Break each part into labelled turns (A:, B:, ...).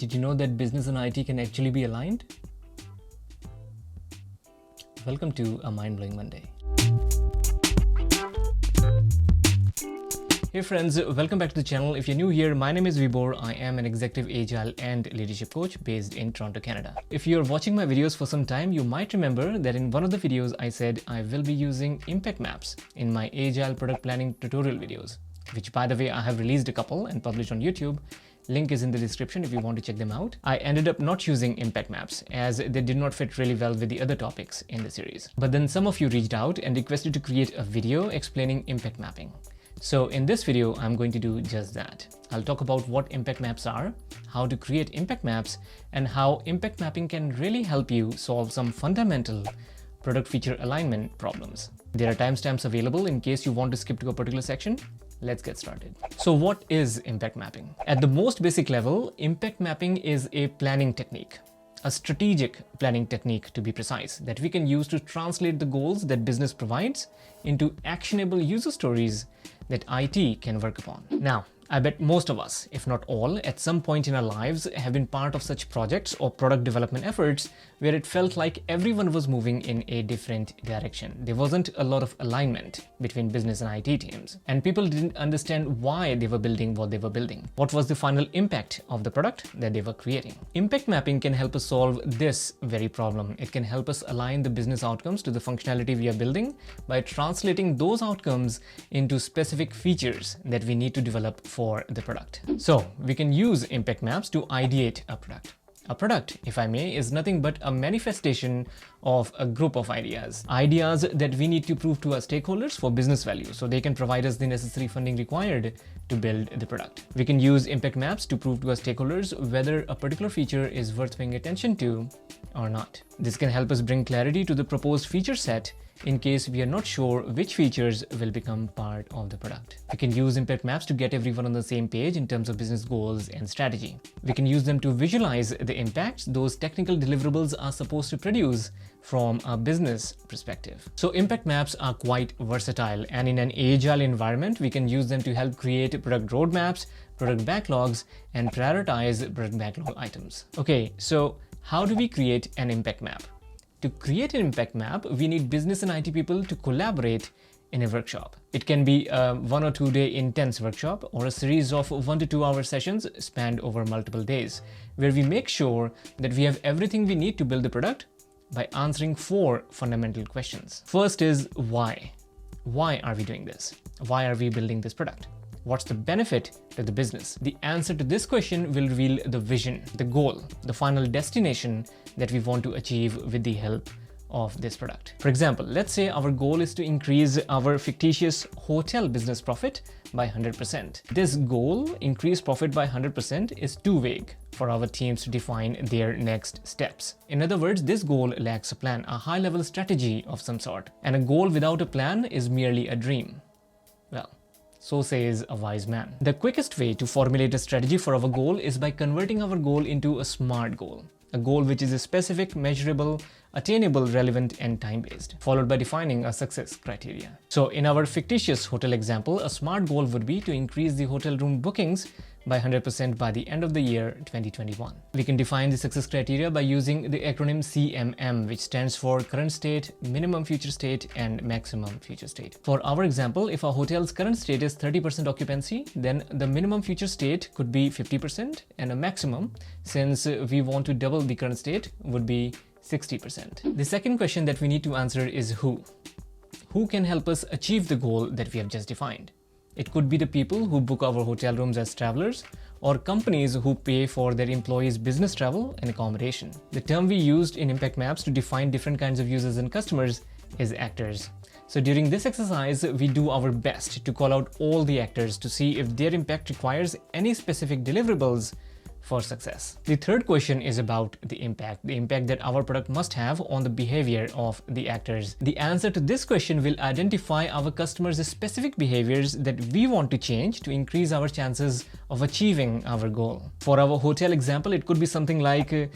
A: Did you know that business and IT can actually be aligned? Welcome to a Mind-Blowing Monday. Hey friends, welcome back to the channel. If you're new here, my name is Vibor. I am an executive agile and leadership coach based in Toronto, Canada. If you're watching my videos for some time, you might remember that in one of the videos I said I will be using impact maps in my agile product planning tutorial videos, which by the way, I have released a couple and published on YouTube. Link is in the description if you want to check them out. I ended up not using impact maps as they did not fit really well with the other topics in the series. But then some of you reached out and requested to create a video explaining impact mapping. So in this video, I'm going to do just that. I'll talk about what impact maps are, how to create impact maps, and how impact mapping can really help you solve some fundamental product feature alignment problems. There are timestamps available in case you want to skip to a particular section. Let's get started. So what is impact mapping? At the most basic level, impact mapping is a planning technique, a strategic planning technique to be precise, that we can use to translate the goals that business provides into actionable user stories that IT can work upon. Now, I bet most of us, if not all, at some point in our lives have been part of such projects or product development efforts where it felt like everyone was moving in a different direction. There wasn't a lot of alignment between business and IT teams, and people didn't understand why they were building what they were building. What was the final impact of the product that they were creating? Impact mapping can help us solve this very problem. It can help us align the business outcomes to the functionality we are building by translating those outcomes into specific features that we need to develop for the product. So we can use impact maps to ideate a product. A product, if I may, is nothing but a manifestation of a group of ideas. Ideas that we need to prove to our stakeholders for business value so they can provide us the necessary funding required to build the product. We can use impact maps to prove to our stakeholders whether a particular feature is worth paying attention to or not. This can help us bring clarity to the proposed feature set in case we are not sure which features will become part of the product. We can use impact maps to get everyone on the same page in terms of business goals and strategy. We can use them to visualize the impacts those technical deliverables are supposed to produce from a business perspective. So impact maps are quite versatile, and in an agile environment, we can use them to help create product roadmaps, product backlogs, and prioritize product backlog items. Okay, so how do we create an impact map? To create an impact map, we need business and IT people to collaborate in a workshop. It can be a 1 or 2 day intense workshop or a series of 1 to 2 hour sessions spanned over multiple days, where we make sure that we have everything we need to build the product by answering 4 fundamental questions. First is why? Why are we doing this? Why are we building this product? What's the benefit to the business? The answer to this question will reveal the vision, the goal, the final destination that we want to achieve with the help of this product. For example, let's say our goal is to increase our fictitious hotel business profit by 100%. This goal, increase profit by 100%, is too vague for our teams to define their next steps. In other words, this goal lacks a plan, a high-level strategy of some sort. And a goal without a plan is merely a dream. Well, so says a wise man. The quickest way to formulate a strategy for our goal is by converting our goal into a SMART goal. A goal which is specific, measurable, attainable, relevant, and time-based, followed by defining a success criteria. So in our fictitious hotel example, a SMART goal would be to increase the hotel room bookings by 100% by the end of the year 2021. We can define the success criteria by using the acronym CMM, which stands for current state, minimum future state, and maximum future state. For our example, if a hotel's current state is 30% occupancy, then the minimum future state could be 50%, and a maximum, since we want to double the current state, would be 60%. The second question that we need to answer is who. Who can help us achieve the goal that we have just defined? It could be the people who book our hotel rooms as travelers, or companies who pay for their employees' business travel and accommodation. The term we used in impact maps to define different kinds of users and customers is actors. So during this exercise, we do our best to call out all the actors to see if their impact requires any specific deliverables for success. The third question is about the impact that our product must have on the behavior of the actors. The answer to this question will identify our customers' specific behaviors that we want to change to increase our chances of achieving our goal. For our hotel example, it could be something like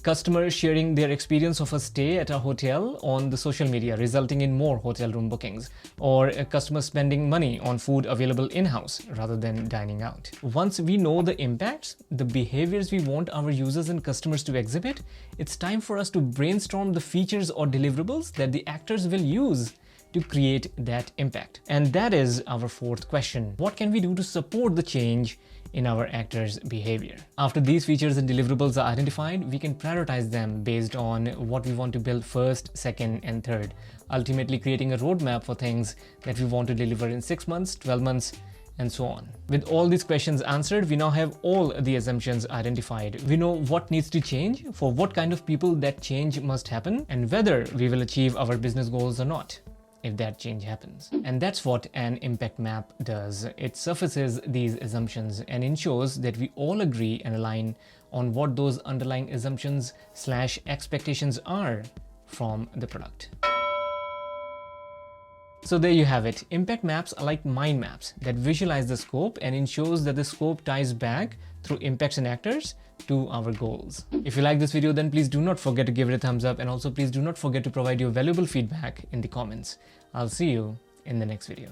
A: Customers sharing their experience of a stay at a hotel on the social media, resulting in more hotel room bookings, or customers spending money on food available in-house rather than dining out. Once we know the impacts, the behaviors we want our users and customers to exhibit, it's time for us to brainstorm the features or deliverables that the actors will use to create that impact. And that is our fourth question. What can we do to support the change in our actors' behavior? After these features and deliverables are identified, we can prioritize them based on what we want to build first, second, and third, ultimately creating a roadmap for things that we want to deliver in 6 months, 12 months, and so on. With all these questions answered, we now have all the assumptions identified. We know what needs to change, for what kind of people that change must happen, and whether we will achieve our business goals or not if that change happens. And that's what an impact map does. It surfaces these assumptions and ensures that we all agree and align on what those underlying assumptions / expectations are from the product. So there you have it. Impact maps are like mind maps that visualize the scope and ensures that the scope ties back through impacts and actors to our goals. If you like this video, then please do not forget to give it a thumbs up, and also please do not forget to provide your valuable feedback in the comments. I'll see you in the next video.